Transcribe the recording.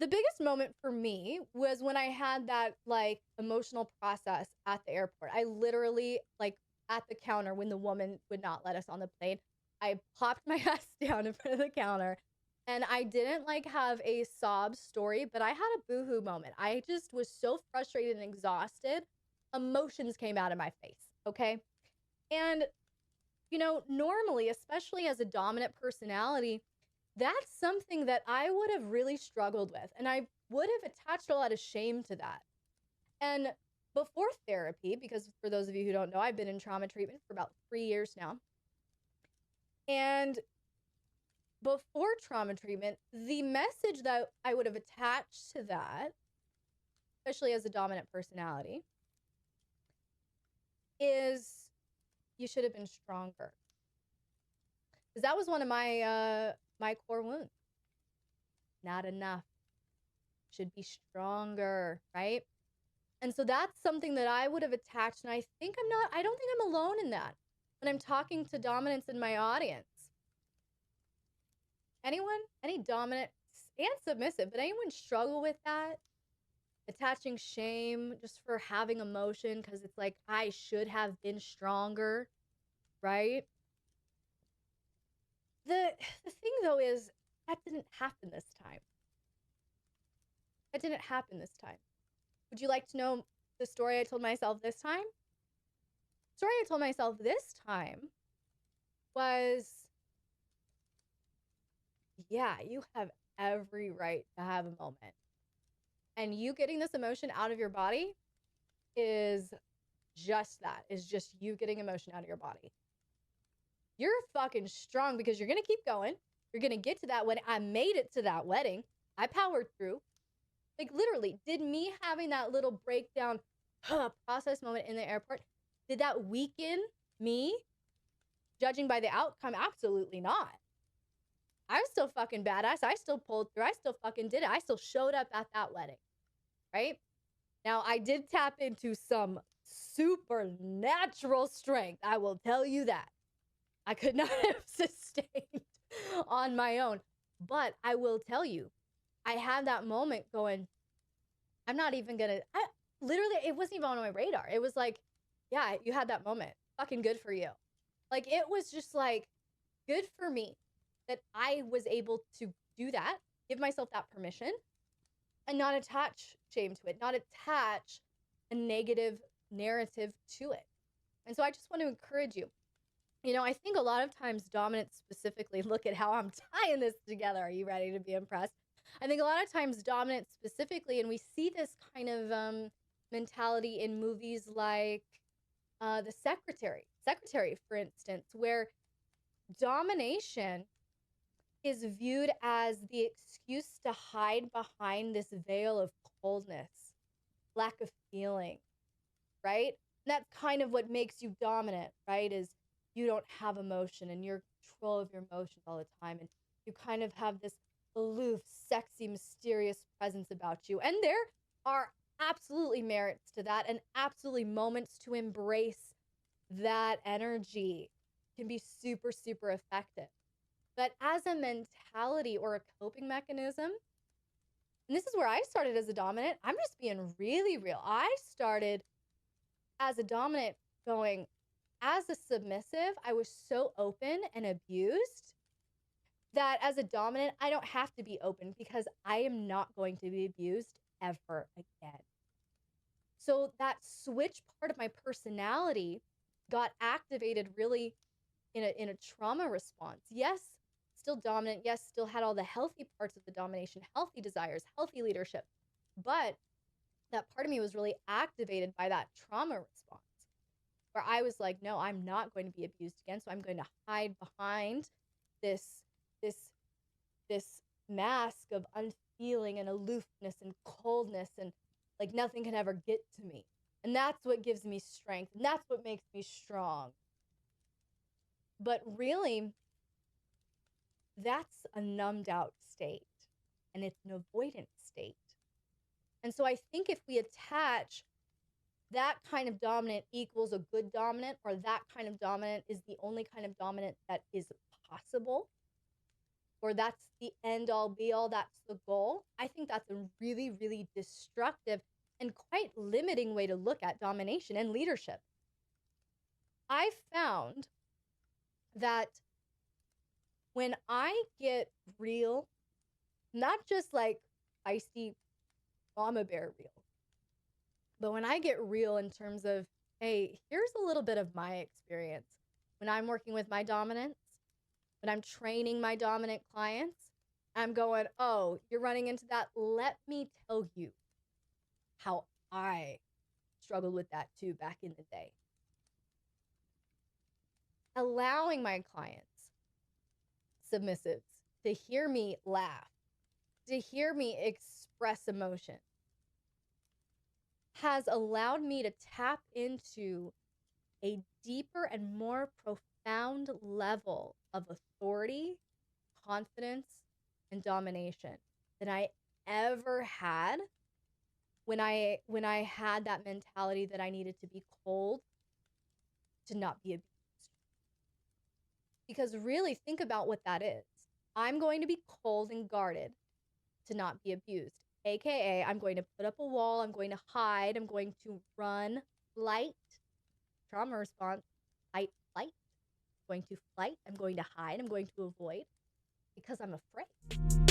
The biggest moment for me was when I had that, like, emotional process at the airport. I literally, like, at the counter when the woman would not let us on the plane, I plopped my ass down in front of the counter, and I didn't, like, have a sob story, but I had a boohoo moment. I just was so frustrated and exhausted. Emotions came out of my face, okay? And, normally, especially as a dominant personality, that's something that I would have really struggled with, and I would have attached a lot of shame to that. And before therapy, because for those of you who don't know, I've been in trauma treatment for about 3 years now. And before trauma treatment, the message that I would have attached to that, especially as a dominant personality, is you should have been stronger. Because that was one of my core wounds. Not enough. Should be stronger, right? And so that's something that I would have attached, and I don't think I'm alone in that when I'm talking to dominants in my audience. Anyone? Any dominant and submissive, but anyone struggle with that? Attaching shame just for having emotion because it's like, I should have been stronger, right? The thing, though, is that didn't happen this time. That didn't happen this time. Would you like to know the story I told myself this time? The story I told myself this time was, yeah, you have every right to have a moment. And you getting this emotion out of your body is just that, is just you getting emotion out of your body. You're fucking strong because you're going to keep going. You're going to get to that wedding. I made it to that wedding. I powered through. Like, literally, did me having that little breakdown process moment in the airport, did that weaken me? Judging by the outcome, absolutely not. I was still fucking badass. I still pulled through. I still fucking did it. I still showed up at that wedding, right? Now, I did tap into some supernatural strength. I will tell you that. I could not have sustained on my own. But I will tell you, I had that moment going, I'm not even gonna, literally, it wasn't even on my radar. It was like, yeah, you had that moment. Fucking good for you. Like, it was just like, good for me that I was able to do that, give myself that permission, and not attach shame to it, not attach a negative narrative to it. And so I just want to encourage you. I think a lot of times dominants specifically, look at how I'm tying this together. Are you ready to be impressed? I think a lot of times dominants specifically, and we see this kind of mentality in movies like The Secretary, for instance, where domination is viewed as the excuse to hide behind this veil of coldness, lack of feeling, right? And that's kind of what makes you dominant, right? Is you don't have emotion and you're in control of your emotions all the time. And you kind of have this aloof, sexy, mysterious presence about you. And there are absolutely merits to that and absolutely moments to embrace that energy can be super, super effective. But as a mentality or a coping mechanism, and this is where I started as a dominant, I'm just being really real. I started as a dominant going, as a submissive, I was so open and abused that as a dominant, I don't have to be open because I am not going to be abused ever again. So that switch part of my personality got activated really in a trauma response. Yes, still dominant. Yes, still had all the healthy parts of the domination, healthy desires, healthy leadership. But that part of me was really activated by that trauma response where I was like, no, I'm not going to be abused again. So I'm going to hide behind this mask of unfeeling and aloofness and coldness and like nothing can ever get to me. And that's what gives me strength. And that's what makes me strong. But really, that's a numbed out state and it's an avoidant state. And so I think if we attach that kind of dominant equals a good dominant, or that kind of dominant is the only kind of dominant that is possible, or that's the end all be all, that's the goal, I think that's a really, really destructive and quite limiting way to look at domination and leadership. I found that when I get real, not just like feisty mama bear real, but when I get real in terms of, hey, here's a little bit of my experience when I'm working with my dominance, when I'm training my dominant clients, I'm going, oh, you're running into that. Let me tell you how I struggled with that too back in the day. Allowing my clients, submissives, to hear me laugh, to hear me express emotion, has allowed me to tap into a deeper and more profound level of authority, confidence, and domination than I ever had when I had that mentality that I needed to be cold to not be abused. Because really, think about what that is. I'm going to be cold and guarded to not be abused. AKA, I'm going to put up a wall, I'm going to hide, I'm going to run, flight, trauma response, fight, flight. I'm going to flight, I'm going to hide, I'm going to avoid because I'm afraid.